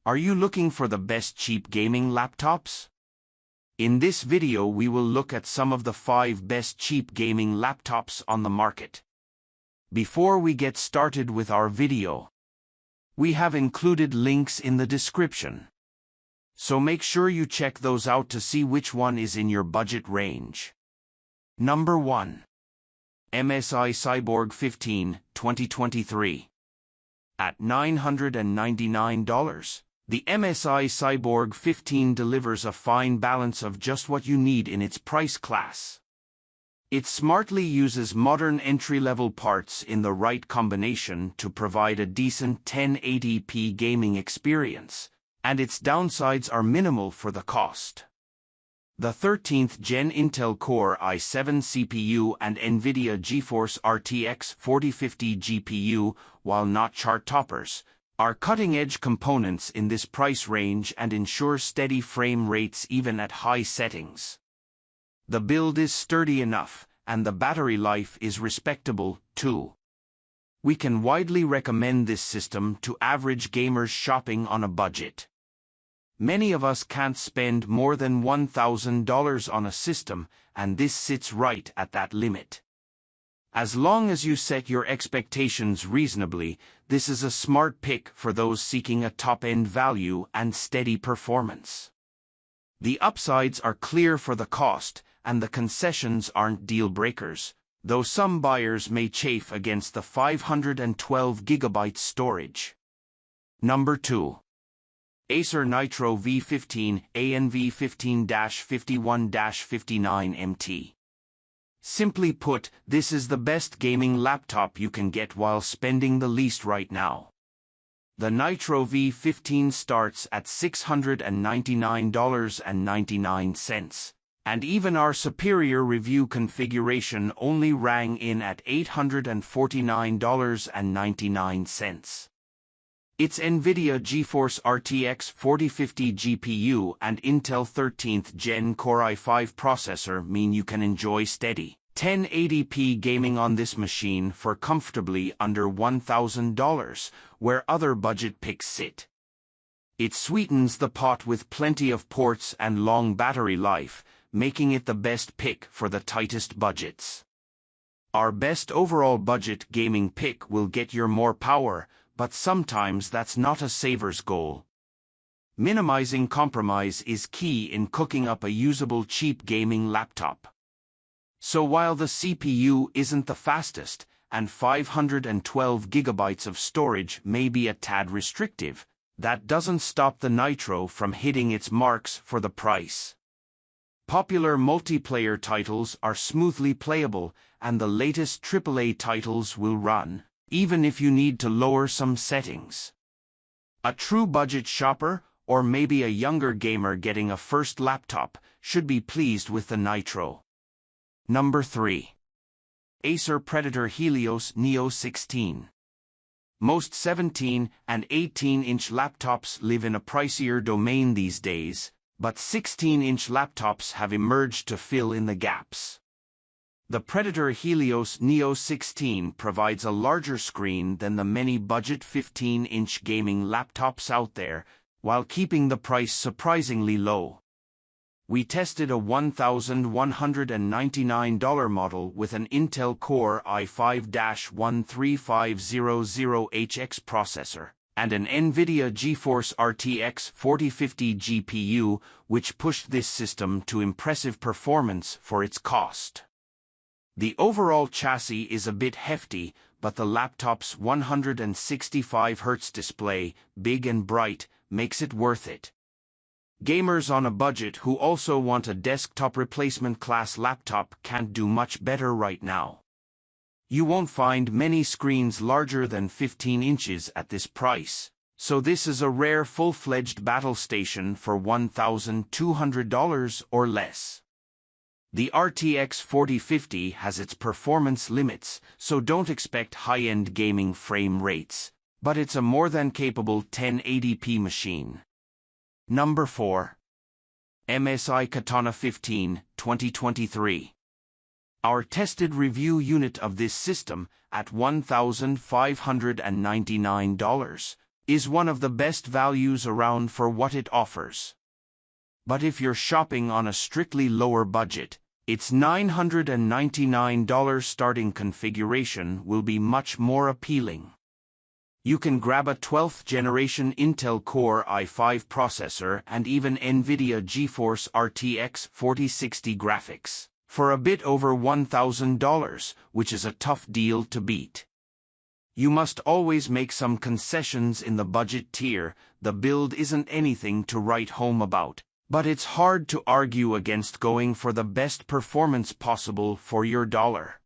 Are you looking for the best cheap gaming laptops? In this video we will look at some of the 5 best cheap gaming laptops on the market. Before we get started with our video, we have included links in the description. So make sure you check those out to see which one is in your budget range. Number 1. MSI Cyborg 15, 2023. At $999, the MSI Cyborg 15 delivers a fine balance of just what you need in its price class. It smartly uses modern entry-level parts in the right combination to provide a decent 1080p gaming experience, and its downsides are minimal for the cost. The 13th Gen Intel Core i7 CPU and NVIDIA GeForce RTX 4050 GPU, while not chart toppers, are cutting-edge components in this price range and ensure steady frame rates even at high settings. The build is sturdy enough, and the battery life is respectable, too. We can widely recommend this system to average gamers shopping on a budget. Many of us can't spend more than $1,000 on a system, and this sits right at that limit. As long as you set your expectations reasonably, this is a smart pick for those seeking a top-end value and steady performance. The upsides are clear for the cost, and the concessions aren't deal-breakers, though some buyers may chafe against the 512GB storage. Number 2. Acer Nitro V15 ANV15-51-59MT. Simply put, this is the best gaming laptop you can get while spending the least right now. The Nitro V15 starts at $699.99, and even our superior review configuration only rang in at $849.99. Its NVIDIA GeForce RTX 4050 GPU and Intel 13th Gen Core i5 processor mean you can enjoy steady 1080p gaming on this machine for comfortably under $1,000, where other budget picks sit. It sweetens the pot with plenty of ports and long battery life, making it the best pick for the tightest budgets. Our best overall budget gaming pick will get your more power, but sometimes that's not a saver's goal. Minimizing compromise is key in cooking up a usable cheap gaming laptop. So while the CPU isn't the fastest, and 512GB of storage may be a tad restrictive, that doesn't stop the Nitro from hitting its marks for the price. Popular multiplayer titles are smoothly playable, and the latest AAA titles will run, even if you need to lower some settings. A true budget shopper, or maybe a younger gamer getting a first laptop, should be pleased with the Nitro. Number 3. Acer Predator Helios Neo 16. Most 17 and 18-inch laptops live in a pricier domain these days, but 16-inch laptops have emerged to fill in the gaps. The Predator Helios Neo 16 provides a larger screen than the many budget 15-inch gaming laptops out there, while keeping the price surprisingly low. We tested a $1,199 model with an Intel Core i5-13500HX processor and an NVIDIA GeForce RTX 4050 GPU, which pushed this system to impressive performance for its cost. The overall chassis is a bit hefty, but the laptop's 165Hz display, big and bright, makes it worth it. Gamers on a budget who also want a desktop replacement class laptop can't do much better right now. You won't find many screens larger than 15 inches at this price, so this is a rare full-fledged battle station for $1,200 or less. The RTX 4050 has its performance limits, so don't expect high-end gaming frame rates, but it's a more than capable 1080p machine. Number 4. MSI Katana 15, 2023. Our tested review unit of this system, at $1,599, is one of the best values around for what it offers. But if you're shopping on a strictly lower budget, its $999 starting configuration will be much more appealing. You can grab a 12th generation Intel Core i5 processor and even NVIDIA GeForce RTX 4060 graphics for a bit over $1,000, which is a tough deal to beat. You must always make some concessions in the budget tier. The build isn't anything to write home about, but it's hard to argue against going for the best performance possible for your dollar.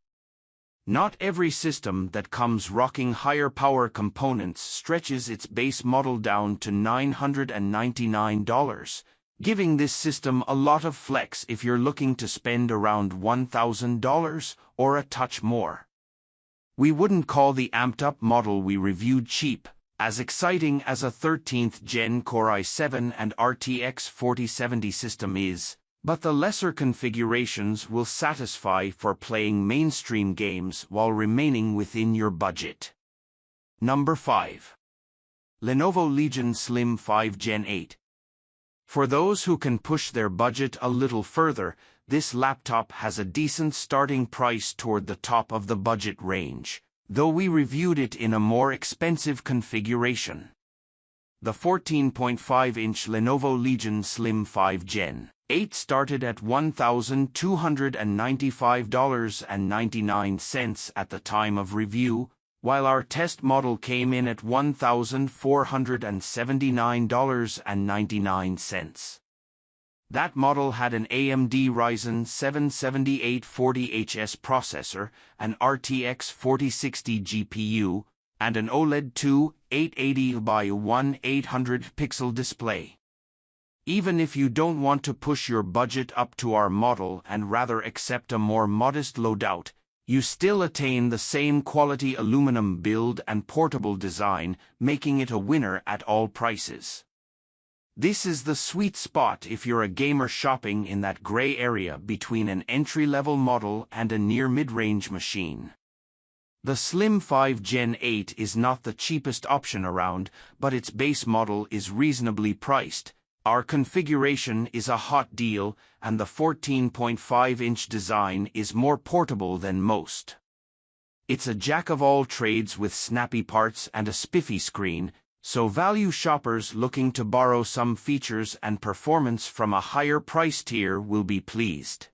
Not every system that comes rocking higher power components stretches its base model down to $999, giving this system a lot of flex if you're looking to spend around $1,000 or a touch more. We wouldn't call the amped-up model we reviewed cheap, as exciting as a 13th Gen Core i7 and RTX 4070 system is, but the lesser configurations will satisfy for playing mainstream games while remaining within your budget. Number 5. Lenovo Legion Slim 5 Gen 8. For those who can push their budget a little further, this laptop has a decent starting price toward the top of the budget range, though we reviewed it in a more expensive configuration. The 14.5-inch Lenovo Legion Slim 5 Gen 8 started at $1,295.99 at the time of review, while our test model came in at $1,479.99. That model had an AMD Ryzen 7 7840HS processor, an RTX 4060 GPU, and an OLED 2880 by 1800 pixel display. Even if you don't want to push your budget up to our model and rather accept a more modest loadout, you still attain the same quality aluminum build and portable design, making it a winner at all prices. This is the sweet spot if you're a gamer shopping in that gray area between an entry-level model and a near mid-range machine. The Slim 5 Gen 8 is not the cheapest option around, but its base model is reasonably priced. Our configuration is a hot deal, and the 14.5-inch design is more portable than most. It's a jack-of-all-trades with snappy parts and a spiffy screen, so value shoppers looking to borrow some features and performance from a higher price tier will be pleased.